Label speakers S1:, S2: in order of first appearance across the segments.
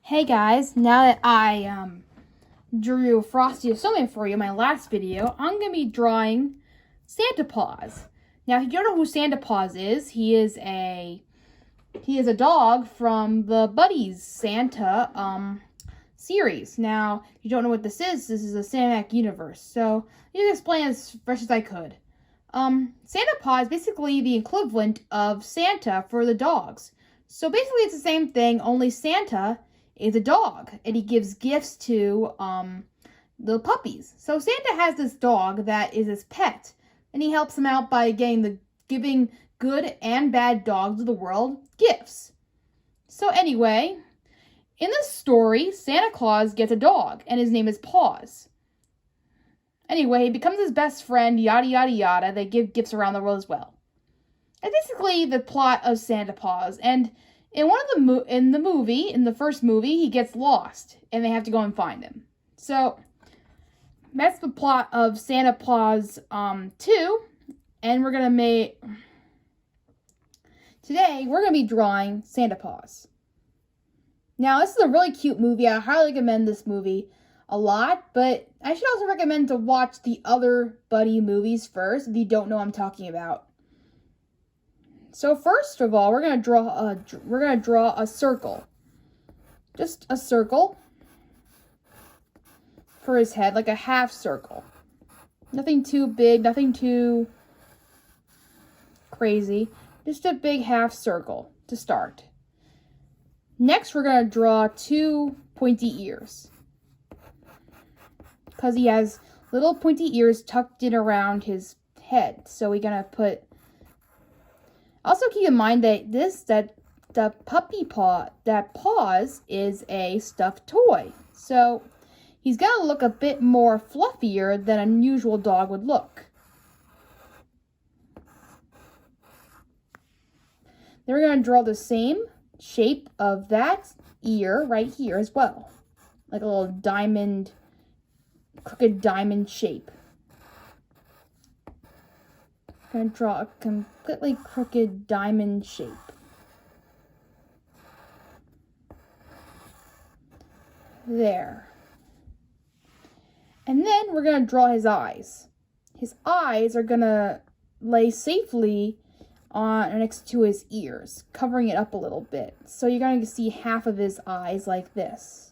S1: Hey guys, now that I drew Frosty the Snowman for you in my last video, I'm going to be drawing Santa Paws. Now, if you don't know who Santa Paws is, he is a dog from the Buddies Santa series. Now, if you don't know what this is a cinematic universe. So, let me explain as best as I could. Santa Paws is basically the equivalent of Santa for the dogs. So basically it's the same thing, only Santa is a dog, and he gives gifts to the puppies. So Santa has this dog that is his pet, and he helps him out by giving good and bad dogs of the world gifts. So anyway, in this story, Santa Claus gets a dog, and his name is Paws. Anyway, he becomes his best friend, yada yada yada. They give gifts around the world as well. It's basically the plot of Santa Paws, and in the first movie, he gets lost, and they have to go and find him. So, that's the plot of Santa Paws 2, and today, we're going to be drawing Santa Paws. Now, this is a really cute movie. I highly recommend this movie a lot, but I should also recommend to watch the other Buddy movies first, if you don't know what I'm talking about. So first of all, we're gonna draw a circle, just a circle for his head, like a half circle. Nothing too big, nothing too crazy, just a big half circle to start. Next, we're gonna draw two pointy ears, because he has little pointy ears tucked in around his head. So we're gonna put. Also keep in mind that the puppy paw, that Paws is a stuffed toy. So he's gonna look a bit more fluffier than a usual dog would look. Then we're gonna draw the same shape of that ear right here as well. Like a little diamond, crooked diamond shape. I'm going to draw a completely crooked diamond shape. There. And then we're going to draw his eyes. His eyes are going to lay safely next to his ears, covering it up a little bit. So you're going to see half of his eyes like this.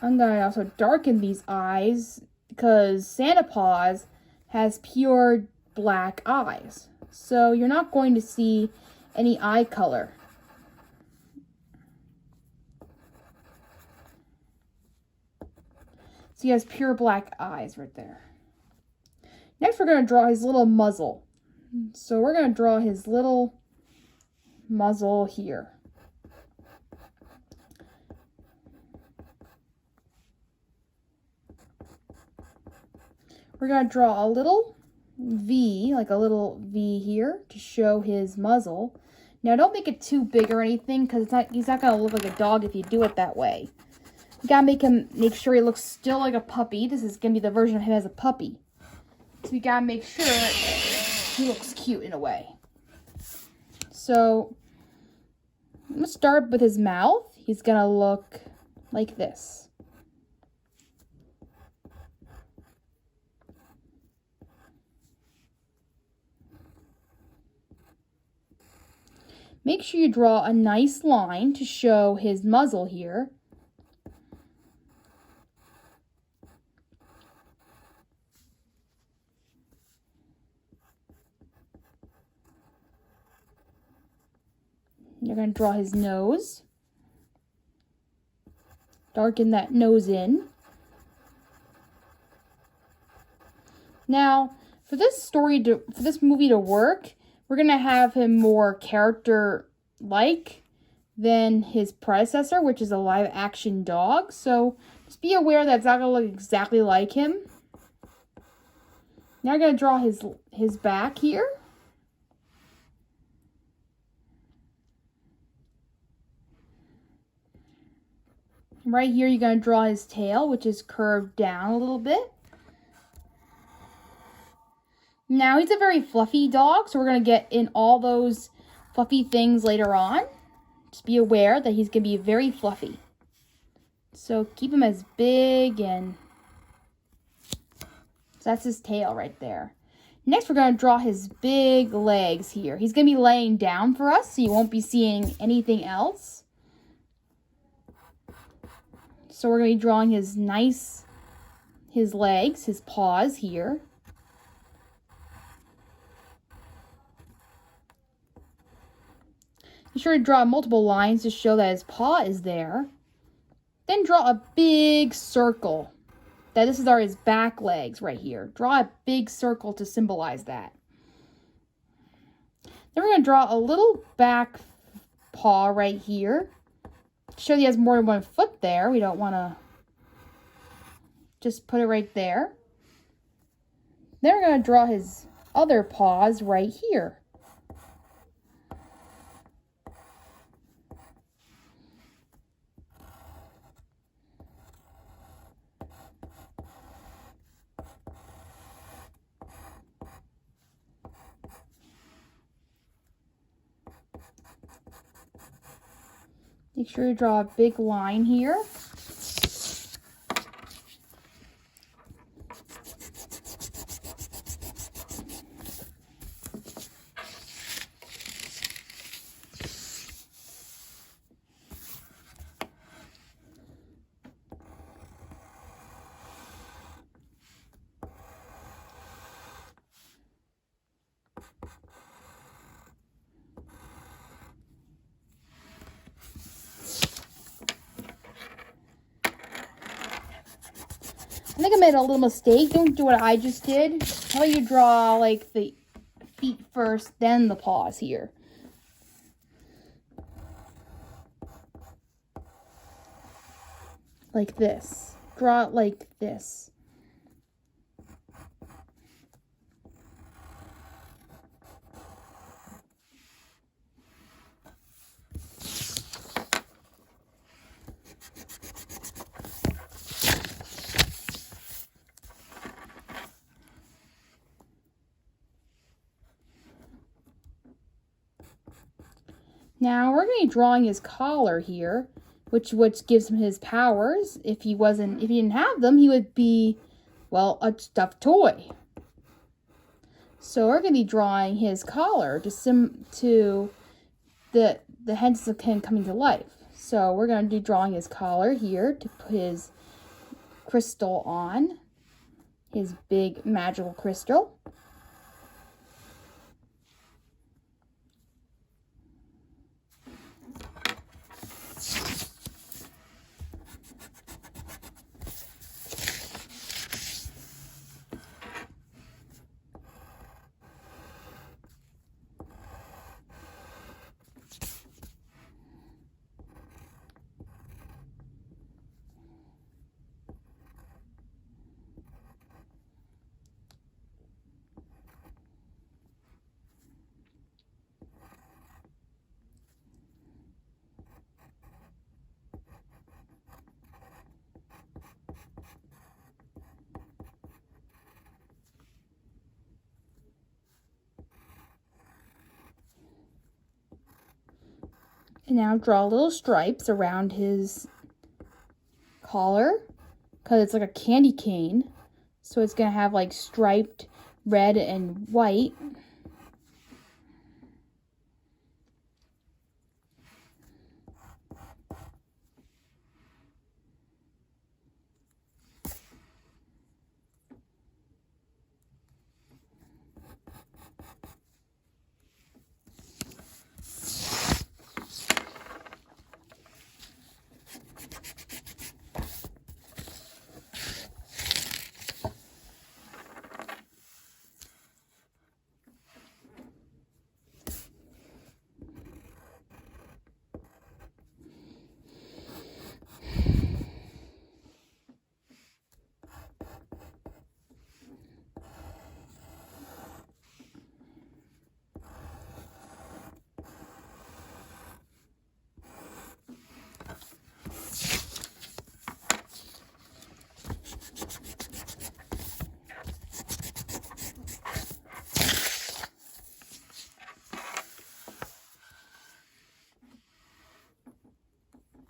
S1: I'm going to also darken these eyes because Santa Paws has pure black eyes. So you're not going to see any eye color. So he has pure black eyes right there. Next, we're going to draw his little muzzle. So we're going to draw his little muzzle here. We're going to draw a little V, like a little V here, to show his muzzle. Now, don't make it too big or anything, because he's not going to look like a dog if you do it that way. You got to make sure he looks still like a puppy. This is going to be the version of him as a puppy. So you got to make sure he looks cute in a way. So, I'm going to start with his mouth. He's going to look like this. Make sure you draw a nice line to show his muzzle here. You're going to draw his nose. Darken that nose in. Now, for this movie to work, we're going to have him more character-like than his predecessor, which is a live-action dog. So just be aware that it's not going to look exactly like him. Now I'm going to draw his back here. Right here, you're going to draw his tail, which is curved down a little bit. Now, he's a very fluffy dog, so we're going to get in all those fluffy things later on. Just be aware that he's going to be very fluffy. So keep him as big, and so that's his tail right there. Next, we're going to draw his big legs here. He's going to be laying down for us, so you won't be seeing anything else. So we're going to be drawing his legs, his paws here. Be sure to draw multiple lines to show that his paw is there. Then draw a big circle. This is his back legs right here. Draw a big circle to symbolize that. Then we're going to draw a little back paw right here. Show that he has more than one foot there. We don't want to just put it right there. Then we're going to draw his other paws right here. Make sure you draw a big line here. I think I made a little mistake. Don't do what I just did. How about you draw like the feet first, then the paws here. Like this. Draw it like this. Now we're going to be drawing his collar here, which gives him his powers. If he didn't have them, he would be, well, a stuffed toy. So we're going to be drawing his collar to the hints of him coming to life. So we're going to be drawing his collar here to put his crystal on, his big magical crystal. And now draw little stripes around his collar, because it's like a candy cane. So it's going to have like striped red and white.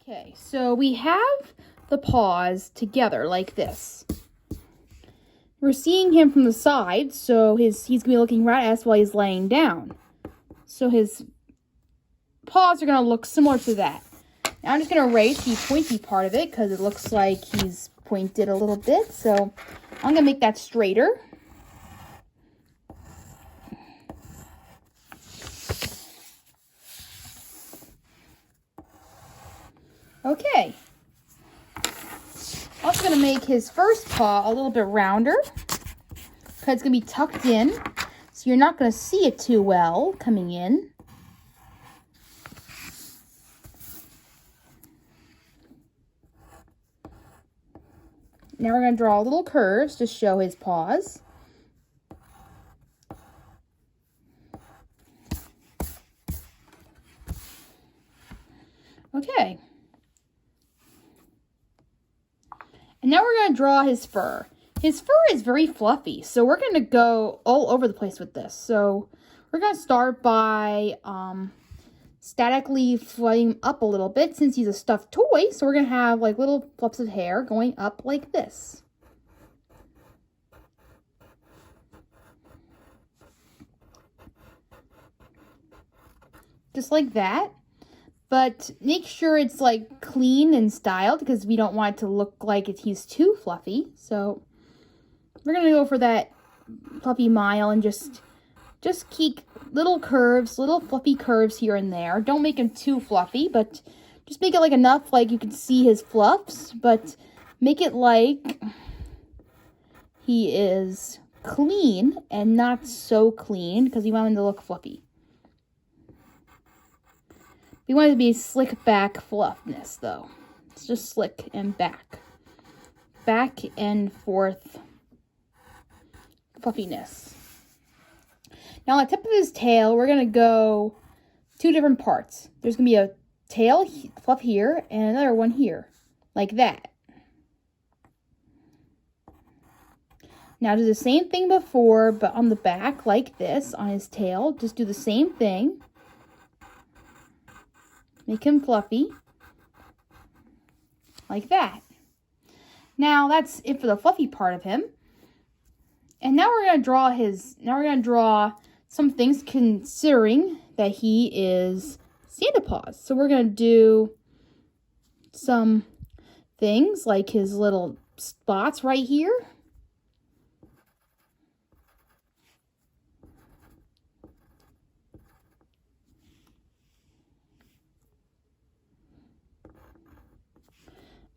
S1: Okay, so we have the paws together like this. We're seeing him from the side, so he's going to be looking right at us while he's laying down. So his paws are going to look similar to that. Now I'm just going to erase the pointy part of it because it looks like he's pointed a little bit. So I'm going to make that straighter. Okay. Also going to make his first paw a little bit rounder because it's going to be tucked in, so you're not going to see it too well coming in. Now we're going to draw little curves to show his paws. Okay. And now we're going to draw his fur. His fur is very fluffy, so we're going to go all over the place with this. So we're going to start by statically fluffing him up a little bit since he's a stuffed toy. So we're going to have like little fluffs of hair going up like this. Just like that. But make sure it's like clean and styled because we don't want it to look like he's too fluffy. So we're going to go for that fluffy mile and just keep little curves, little fluffy curves here and there. Don't make him too fluffy, but just make it like enough like you can see his fluffs, but make it like he is clean and not so clean because you want him to look fluffy. We want it to be slick back fluffness, though. It's just slick and back. Back and forth fluffiness. Now, on the tip of his tail, we're going to go two different parts. There's going to be a tail fluff here and another one here, like that. Now, do the same thing before, but on the back, like this, on his tail. Just do the same thing. Make him fluffy, like that. Now that's it for the fluffy part of him. And now we're going to draw some things considering that he is Santa Paws. So we're going to do some things like his little spots right here.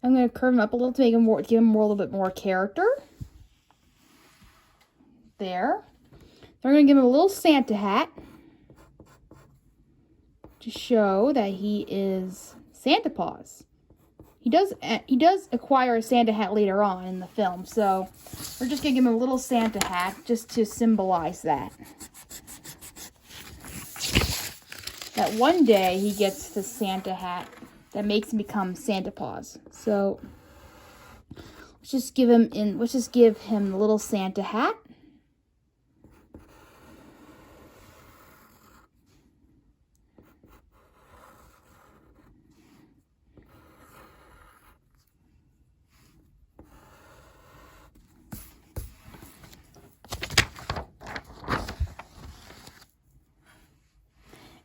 S1: I'm going to curve him up a little to make him give him a little bit more character. There. Then we're going to give him a little Santa hat to show that he is Santa Paws. He does acquire a Santa hat later on in the film, so we're just going to give him a little Santa hat just to symbolize that. That one day he gets the Santa hat that makes him become Santa Paws. So let's just give him the little Santa hat.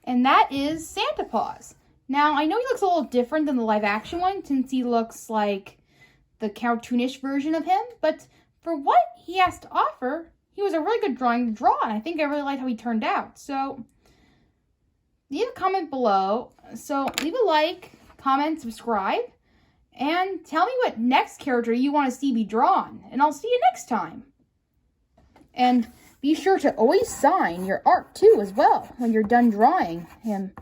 S1: And that is Santa Paws. Now, I know he looks a little different than the live action one since he looks like the cartoonish version of him, but for what he has to offer, he was a really good drawing to draw, and I think I really liked how he turned out. So, leave a comment below. So, leave a like, comment, subscribe, and tell me what next character you want to see be drawn, and I'll see you next time. And be sure to always sign your art, too, as well, when you're done drawing him.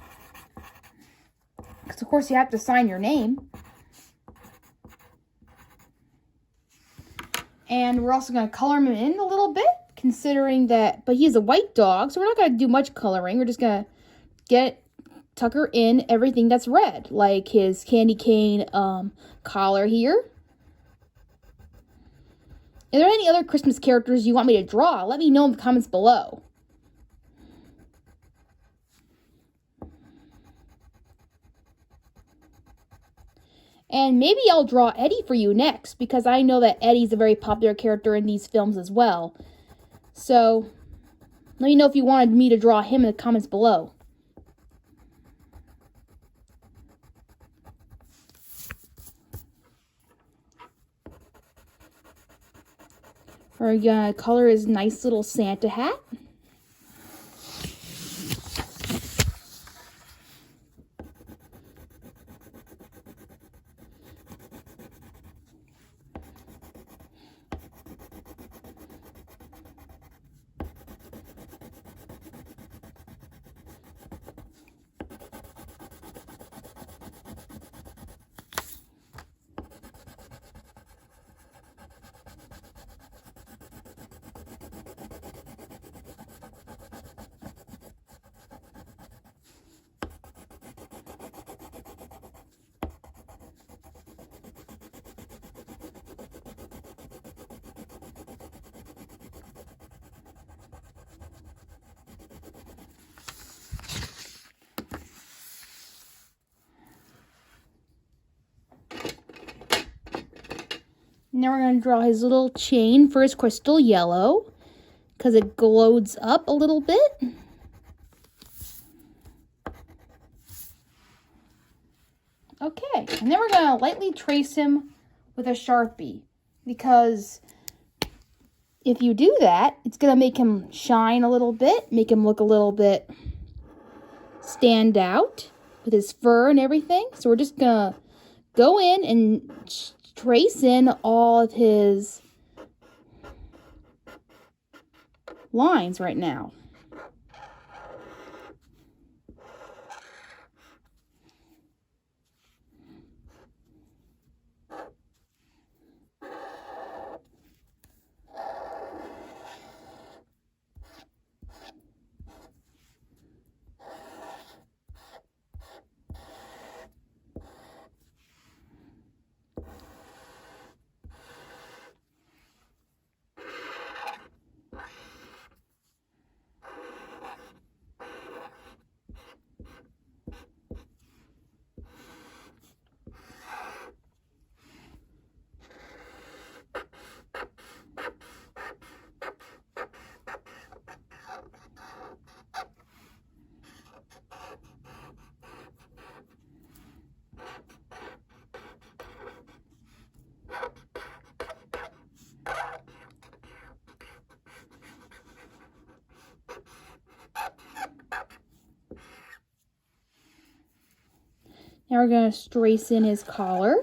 S1: Because, of course, you have to sign your name. And we're also going to color him in a little bit, considering that, but he's a white dog, so we're not going to do much coloring. We're just going to tucker in everything that's red, like his candy cane collar here. Are there any other Christmas characters you want me to draw? Let me know in the comments below. And maybe I'll draw Eddie for you next, because I know that Eddie's a very popular character in these films as well. So, let me know if you wanted me to draw him in the comments below. We're gonna color his nice little Santa hat. Now we're going to draw his little chain for his crystal yellow, because it glows up a little bit. Okay, and then we're going to lightly trace him with a Sharpie, because if you do that, it's going to make him shine a little bit, make him look a little bit stand out with his fur and everything. So we're just going to go in and trace in all of his lines right now. Now we're going to trace in his collar.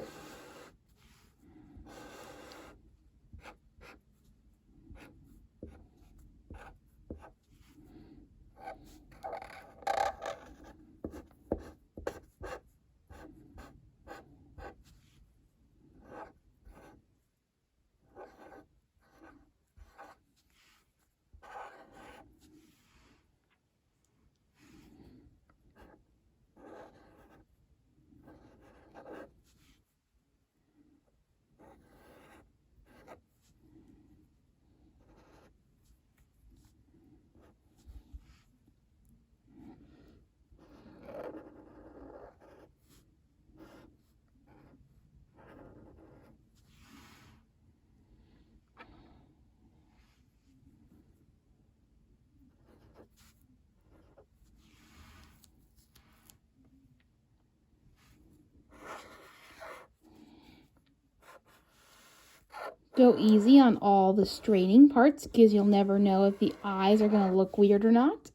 S1: Go easy on all the straining parts, because you'll never know if the eyes are going to look weird or not.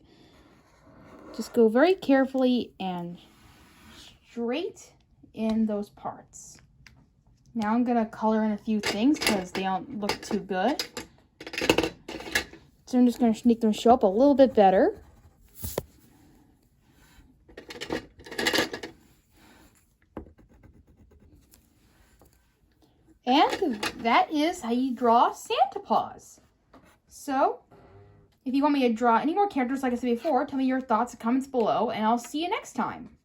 S1: Just go very carefully and straight in those parts. Now I'm going to color in a few things because they don't look too good. So I'm just going to make them show up a little bit better. And that is how you draw Santa Paws. So, if you want me to draw any more characters like I said before, tell me your thoughts and comments below, and I'll see you next time.